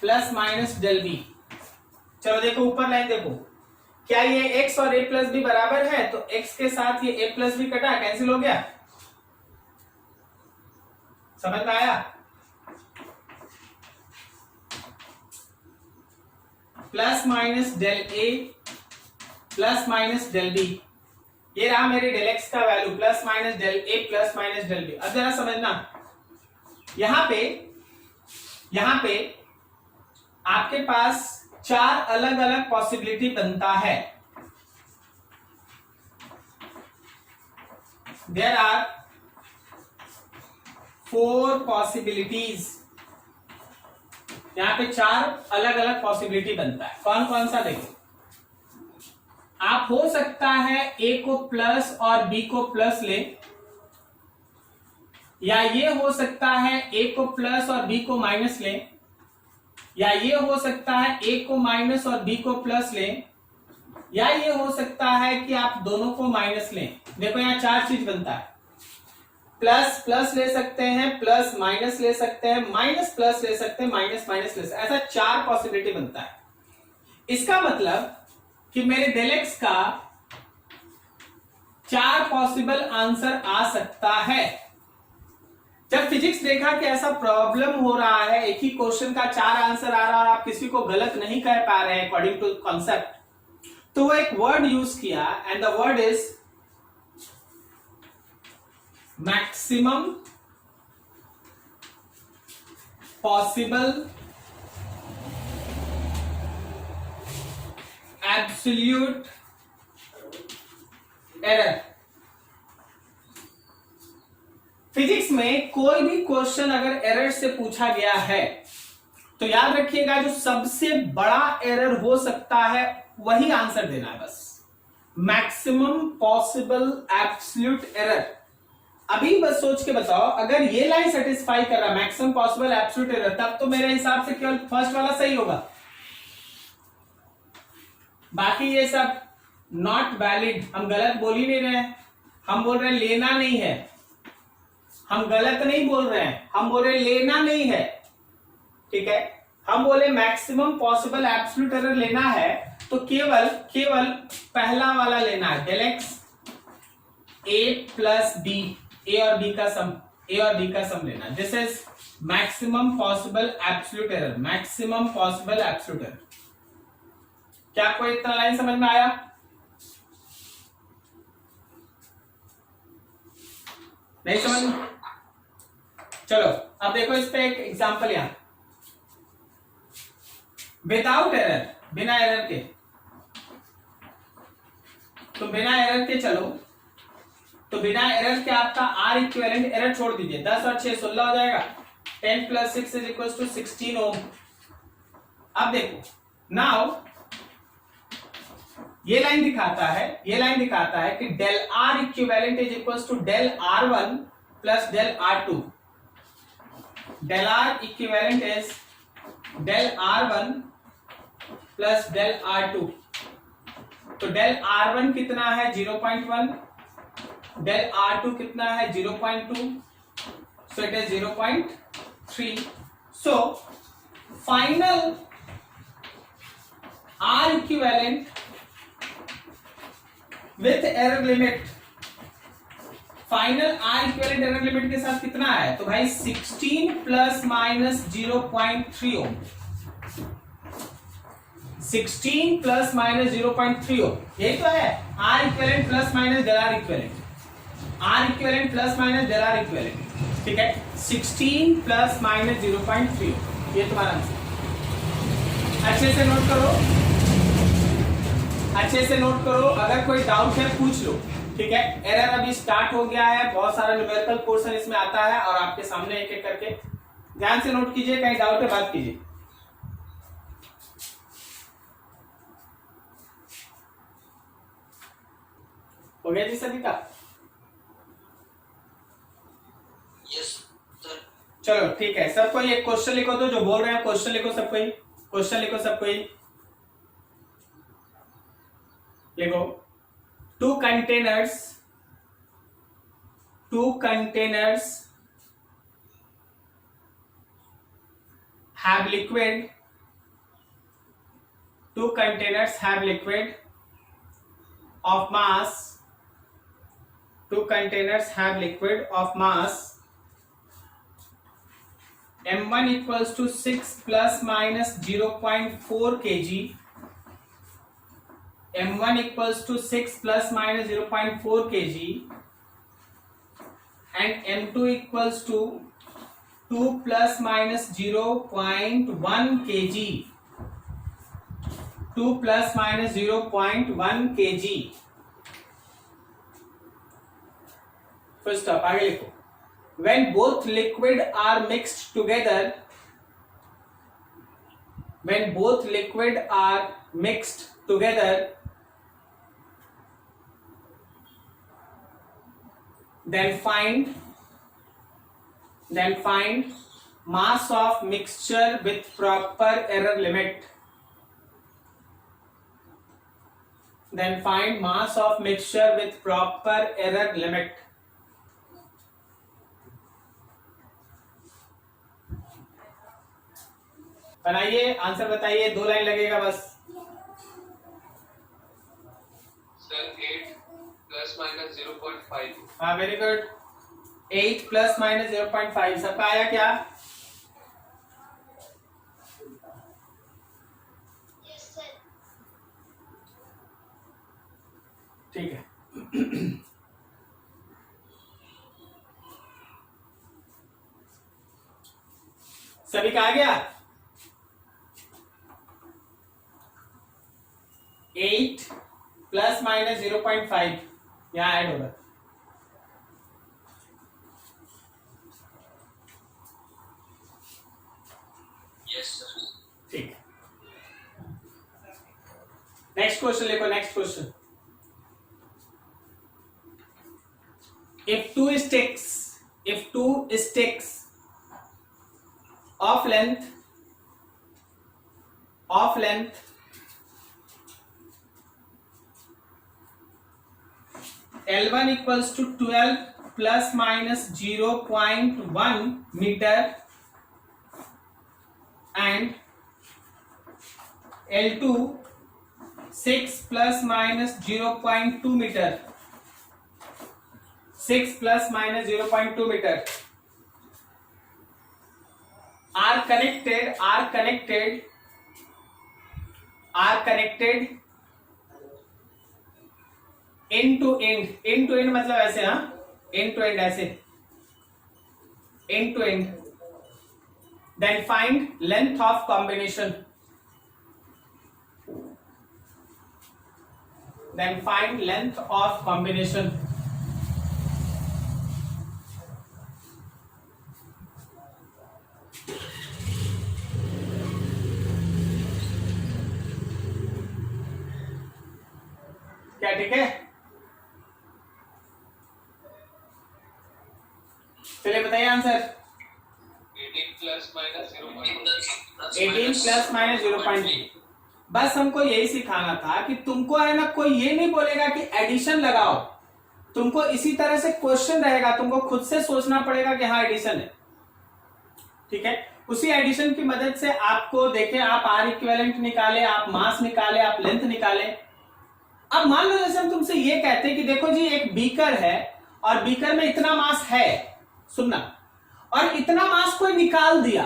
plus minus del B. चलो देखो ऊपर line देखो, क्या ये x और a plus B बराबर है? तो x के साथ ये a प्लस बी कटा, कैंसिल हो गया। समझ में आया? Plus minus del a plus minus del B, ये रहा मेरे डेल x का value, plus minus del a plus minus del B. अब जरा समझना, यहां पे आपके पास 4 अलग अलग पॉसिबिलिटी बनता है। देयर आर 4 पॉसिबिलिटीज, यहां पे 4 अलग अलग पॉसिबिलिटी बनता है। कौन कौन सा देखो, आप हो सकता है a को प्लस और b को प्लस ले, या ये हो सकता है a को प्लस और b को माइनस ले, या ये हो सकता है a को माइनस और b को प्लस लें, या ये हो सकता है कि आप दोनों को माइनस लें। देखो यहाँ 4 चीज बनता है, प्लस प्लस ले सकते हैं, प्लस माइनस ले सकते हैं, माइनस प्लस ले सकते हैं, माइनस माइनस ले सकते हैं, ऐसा 4 पॉसिबिलिटी बनता है। इसका मतलब कि मेरे डेल एक्स का 4 पॉसिबल आंसर आ सकता है। जब फिजिक्स देखा कि ऐसा प्रॉब्लम हो रहा है, एक ही क्वेश्चन का 4 आंसर आ रहा है और आप किसी को गलत नहीं कह पा रहे हैं अकॉर्डिंग टू कॉन्सेप्ट, तो वो एक वर्ड यूज किया, and the word is maximum possible absolute error. Physics में कोई भी क्वेश्चन अगर एरर से पूछा गया है तो याद रखिएगा जो सबसे बड़ा एरर हो सकता है वही आंसर देना है, बस मैक्सिमम पॉसिबल एब्सोल्यूट एरर। अभी बस सोच के बताओ, अगर ये लाइन सेटिस्फाई कर रहा मैक्सिमम पॉसिबल एब्सोल्यूट एरर, तब तो मेरे हिसाब से केवल फर्स्ट वाला सही होगा, बाकी ये सब नॉट वैलिड। हम गलत बोल ही नहीं रहे हैं, हम बोल रहे हैं लेना नहीं है, हम गलत नहीं बोल रहे हैं, हम बोल रहे लेना नहीं है, ठीक है। हम बोले मैक्सिमम पॉसिबल एब्सोल्यूट एरर लेना है तो केवल पहला वाला लेना है, del X a plus B, A और बी का सम लेना। This is maximum possible absolute error, maximum possible absolute error. क्या आपको इतना लाइन समझ में आया? नहीं समझ? चलो अब देखो इस पे एक एग्जांपल यहां, विदाउट एरर, बिना एरर के। तो बिना एरर के चलो, तो बिना एरर के आपका आर इक्विवेलेंट, एरर छोड़ दीजिए, 10 और 6 16 हो जाएगा, 10 plus 6 is equal to 16 ohm. अब देखो नाउ ये लाइन दिखाता है कि del R equivalent is equal to del R1 plus del R2। Del R equivalent is del R1 plus del R2। तो डेल R1 कितना है 0.1, डेल R2 कितना है 0.2, so it is 0.3। So final R equivalent with error limit, final R equivalent error limit के साथ कितना है? तो भाई 16 plus minus 0.3 ohm, 16 plus minus 0.3 ohm, यही तो है R equivalent plus minus del R equivalent, R equivalent plus minus del R equivalent, ठीक है। 16 प्लस माइनस 0.3 ओम, ये तुम्हारा आंसर। अच्छे से नोट करो, अच्छे से नोट करो, अगर कोई डाउट है पूछ लो, ठीक है। एरर अभी स्टार्ट हो गया है, बहुत सारा न्यूमेरिकल पोर्शन इसमें आता है और आपके सामने एक एक करके ध्यान से नोट कीजिए, कहीं डाउट है बात कीजिए। हो गया जी सभी का? Yes sir. चलो ठीक है, सबको एक क्वेश्चन लिखो, तो जो बोल रहे हैं क्वेश्चन लिखो, सबको ही क्वेश्चन लिखो, सबको ही लिखो। Two containers have liquid, two containers have liquid of mass, two containers have liquid of mass m1 equals to 6 plus minus 0.4 kg, m1 equals to 6 plus minus 0.4 kg and m2 equals to 2 plus minus 0.1 kg, 2 plus minus 0.1 kg। Full stop, आगे लिखो। When both liquid are mixed together, when both liquid are mixed together, then find mass of mixture with proper error limit, then find mass of mixture with proper error limit। बनाइए, answer बताइए, 2 line लगेगा बस। Sir 8 plus minus 0.5। हाँ very good, 8 plus minus 0.5 सबका आया क्या? ठीक है। सभी का आ गया? 8 प्लस माइनस 0.5 यहां ऐड होगा। Yes sir. ठीक है, नेक्स्ट क्वेश्चन लिखो, next question. If two sticks of length L1 equals to 12 plus minus 0.1 meter and L2 6 plus minus 0.2 meter, 6 plus minus 0.2 meter are connected end to end मतलब ऐसे, हाँ end to end ऐसे, end to end, then find length of combination, then find length of combination। क्या ठीक है? चलिए बताइए answer. 18 plus minus 0.2। 18 plus minus 0.2। बस हमको यही सिखाना था कि तुमको है ना, कोई ये नहीं बोलेगा कि एडिशन लगाओ, तुमको इसी तरह से क्वेश्चन रहेगा, तुमको खुद से सोचना पड़ेगा कि हाँ एडिशन है, ठीक है। उसी एडिशन की मदद से आपको देखें, आप आर इक्विवेलेंट निकाले, आप मास निकाले, आप लेंथ निकाले। अब मान लो जैसे हम तुमसे ये कहते हैं कि देखो जी एक बीकर है और बीकर में इतना मास है, सुनना, और इतना मास कोई निकाल दिया,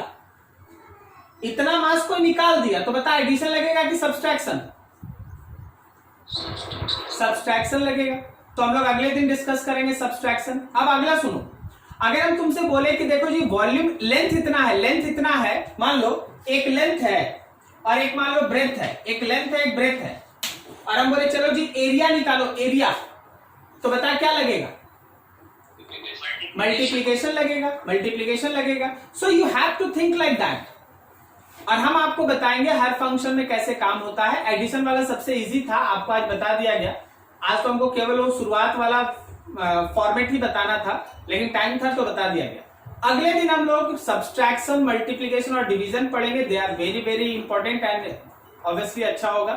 इतना मास कोई निकाल दिया, तो बता एडिशन लगेगा कि सब्सट्रैक्शन? सब्सट्रैक्शन लगेगा। तो हम लोग अगले दिन डिस्कस करेंगे सब्सट्रैक्शन। अब अगला सुनो, अगर हम तुमसे बोले कि देखो जी वॉल्यूम लेंथ इतना है, मान लो एक लेंथ है और एक मान लो ब्रेथ है, एक लेंथ है, एक ब्रेथ है, और हम बोले चलो जी एरिया निकालो, एरिया, तो बता क्या लगेगा? मल्टीप्लीकेशन लगेगा, मल्टीप्लीकेशन लगेगा। So you have to think like that. और हम आपको बताएंगे हर फंक्शन में कैसे काम होता है। एडिशन वाला सबसे इजी था, आपको आज बता दिया गया। आज तो हमको केवल वो शुरुआत वाला फॉर्मेट ही बताना था, लेकिन टाइम था तो बता दिया गया। अगले दिन हम लोग सब्सट्रैक्शन, मल्टीप्लीकेशन और डिवीजन पढ़ेंगे। They are very very important and obviously अच्छा होगा।